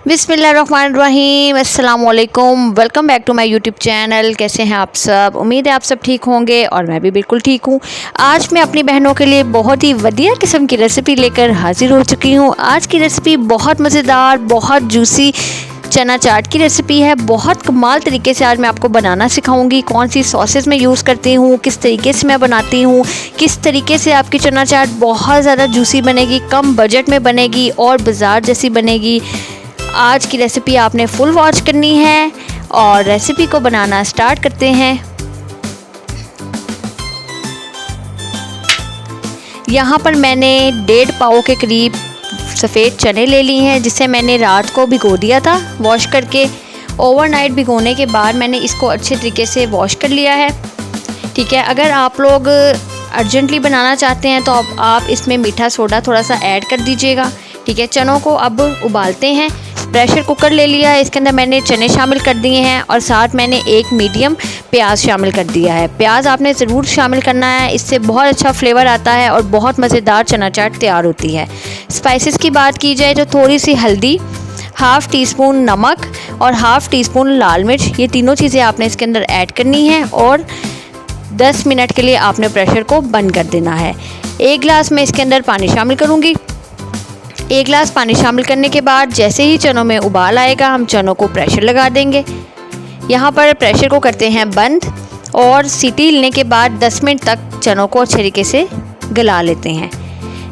बिस्मिल्लाहिर्रहमानिर्रहीम, अस्सलामुअलैकुम। Welcome back to my YouTube channel. कैसे हैं आप सब? उम्मीद है आप सब ठीक होंगे और मैं भी बिल्कुल ठीक हूँ। आज मैं अपनी बहनों के लिए बहुत ही वधिया किस्म की रेसिपी लेकर हाजिर हो चुकी हूँ। आज की रेसिपी बहुत मज़ेदार, बहुत जूसी चना चाट की रेसिपी है। बहुत कमाल तरीके से आज मैं आपको बनाना सिखाऊंगी। कौन सी सॉसेस मैं यूज़ करती हूँ, किस तरीके से मैं बनाती हूँ, किस तरीके से आपकी चना चाट बहुत ज़्यादा जूसी बनेगी, कम बजट में बनेगी और बाज़ार जैसी बनेगी। आज की रेसिपी आपने फुल वॉच करनी है और रेसिपी को बनाना स्टार्ट करते हैं। यहाँ पर मैंने 1.5 पाव के करीब सफ़ेद चने ले लिए हैं, जिसे मैंने रात को भिगो दिया था वॉश करके। ओवरनाइट भिगोने के बाद मैंने इसको अच्छे तरीके से वॉश कर लिया है। ठीक है, अगर आप लोग अर्जेंटली बनाना चाहते हैं तो आप इसमें मीठा सोडा थोड़ा सा ऐड कर दीजिएगा। ठीक है, चनों को अब उबालते हैं। प्रेशर कुकर ले लिया है, इसके अंदर मैंने चने शामिल कर दिए हैं और साथ मैंने एक मीडियम प्याज शामिल कर दिया है। प्याज आपने ज़रूर शामिल करना है, इससे बहुत अच्छा फ्लेवर आता है और बहुत मज़ेदार चना चाट तैयार होती है। स्पाइसेस की बात की जाए तो थोड़ी सी हल्दी, हाफ़ टी स्पून नमक और हाफ़ टी स्पून लाल मिर्च, ये तीनों चीज़ें आपने इसके अंदर ऐड करनी है और 10 मिनट के लिए आपने प्रेशर को बंद कर देना है। 1 गिलास में इसके अंदर पानी शामिल करूँगी। 1 गिलास पानी शामिल करने के बाद जैसे ही चनों में उबाल आएगा हम चनों को प्रेशर लगा देंगे। यहाँ पर प्रेशर को करते हैं बंद और सीटी लेने के बाद 10 मिनट तक चनों को अच्छे तरीके से गला लेते हैं।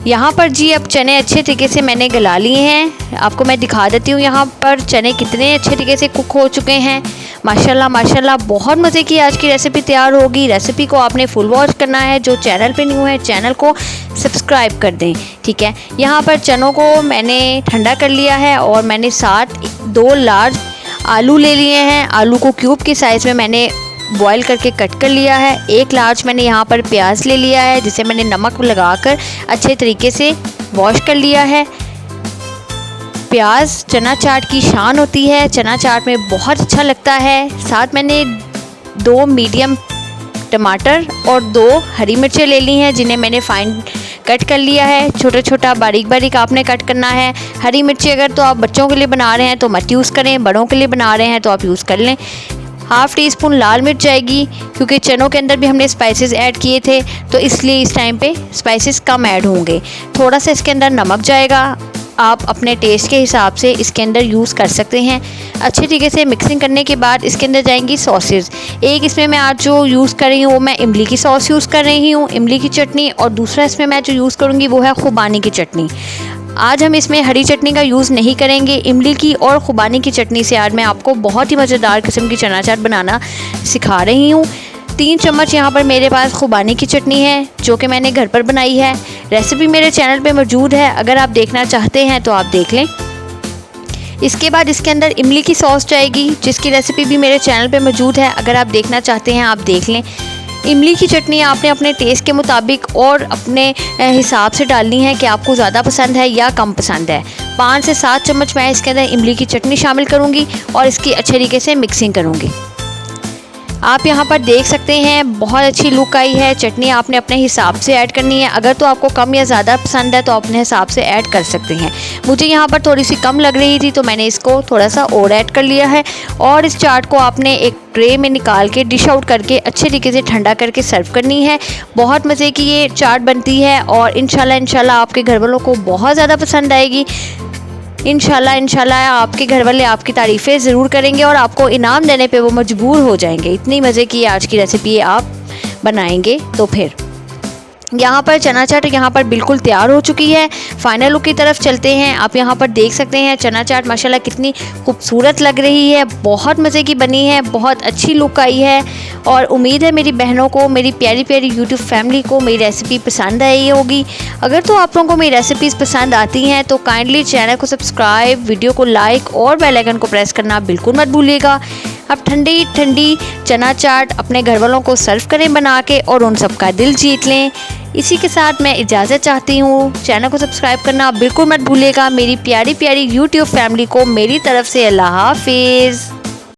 यहाँ पर जी अब चने अच्छे तरीके से मैंने गला लिए हैं। आपको मैं दिखा देती हूँ यहाँ पर चने कितने अच्छे तरीके से कुक हो चुके हैं। माशाल्लाह माशाल्लाह, बहुत मज़े की आज की रेसिपी तैयार होगी। रेसिपी को आपने फुल वॉच करना है। जो चैनल पे न्यू है चैनल को सब्सक्राइब कर दें। ठीक है, यहाँ पर चनों को मैंने ठंडा कर लिया है और मैंने साथ 2 लार्ज आलू ले लिए हैं। आलू को क्यूब के साइज़ में मैंने बॉईल करके कट कर लिया है। 1 लार्ज मैंने यहाँ पर प्याज ले लिया है, जिसे मैंने नमक लगाकर अच्छे तरीके से वॉश कर लिया है। प्याज चना चाट की शान होती है, चना चाट में बहुत अच्छा लगता है। साथ मैंने 2 मीडियम टमाटर और 2 हरी मिर्चें ले ली हैं, जिन्हें मैंने फाइन कट कर लिया है। छोटा छोटा बारीक बारीक आपने कट करना है। हरी मिर्ची अगर तो आप बच्चों के लिए बना रहे हैं तो मत यूज़ करें, बड़ों के लिए बना रहे हैं तो आप यूज़ कर लें। हाफ़ टी स्पून लाल मिर्च जाएगी, क्योंकि चनों के अंदर भी हमने स्पाइसेस ऐड किए थे तो इसलिए इस टाइम पे स्पाइसेस कम ऐड होंगे। थोड़ा सा इसके अंदर नमक जाएगा, आप अपने टेस्ट के हिसाब से इसके अंदर यूज़ कर सकते हैं। अच्छे तरीके से मिक्सिंग करने के बाद इसके अंदर जाएंगी सॉसेज। एक इसमें मैं आज जो यूज़ कर रही हूँ वो मैं इमली की सॉस यूज़ कर रही हूँ, इमली की चटनी, और दूसरा इसमें मैं जो यूज़ करूँगी वो है खुबानी की चटनी। आज हम इसमें हरी चटनी का यूज़ नहीं करेंगे, इमली की और खुबानी की चटनी से आज मैं आपको बहुत ही मज़ेदार किस्म की चना चाट बनाना सिखा रही हूँ। 3 चम्मच यहाँ पर मेरे पास खुबानी की चटनी है, जो कि मैंने घर पर बनाई है। रेसिपी मेरे चैनल पे मौजूद है, अगर आप देखना चाहते हैं तो आप देख लें। इसके बाद इसके अंदर इमली की सॉस जाएगी, जिसकी रेसिपी भी मेरे चैनल पे मौजूद है, अगर आप देखना चाहते हैं आप देख लें। इमली की चटनी आपने अपने टेस्ट के मुताबिक और अपने हिसाब से डालनी है कि आपको ज़्यादा पसंद है या कम पसंद है। 5 से 7 चम्मच मैं इसके अंदर इमली की चटनी शामिल करूँगी और इसकी अच्छे तरीके से मिक्सिंग करूँगी। आप यहाँ पर देख सकते हैं बहुत अच्छी लुक आई है। चटनी आपने अपने हिसाब से ऐड करनी है, अगर तो आपको कम या ज़्यादा पसंद है तो अपने हिसाब से ऐड कर सकते हैं। मुझे यहाँ पर थोड़ी सी कम लग रही थी तो मैंने इसको थोड़ा सा और ऐड कर लिया है। और इस चाट को आपने एक ट्रे में निकाल के डिश आउट करके अच्छे तरीके से ठंडा करके सर्व करनी है। बहुत मज़े की ये चाट बनती है और इंशाल्लाह आपके घर वालों को बहुत ज़्यादा पसंद आएगी। इंशाल्लाह आपके घर वाले आपकी तारीफ़ें ज़रूर करेंगे और आपको इनाम देने पे वो मजबूर हो जाएंगे। इतनी मज़े की आज की रेसिपी आप बनाएंगे तो फिर यहाँ पर चना चाट यहाँ पर बिल्कुल तैयार हो चुकी है। फाइनल लुक की तरफ चलते हैं। आप यहाँ पर देख सकते हैं चना चाट माशाल्लाह कितनी खूबसूरत लग रही है, बहुत मज़े की बनी है, बहुत अच्छी लुक आई है। और उम्मीद है मेरी बहनों को, मेरी प्यारी प्यारी यूट्यूब फैमिली को मेरी रेसिपी पसंद आई होगी। अगर तो आप लोगों को मेरी रेसिपीज़ पसंद आती हैं तो काइंडली चैनल को सब्सक्राइब, वीडियो को लाइक और बेल आइकन को प्रेस करना बिल्कुल मत भूलिएगा। अब ठंडी ठंडी चना चाट अपने घर वालों को सर्व करें बना के और उन सबका दिल जीत लें। इसी के साथ मैं इजाज़त चाहती हूँ। चैनल को सब्सक्राइब करना बिल्कुल मत भूलिएगा। मेरी प्यारी प्यारी यूट्यूब फैमिली को मेरी तरफ से अल्लाह हाफिज़।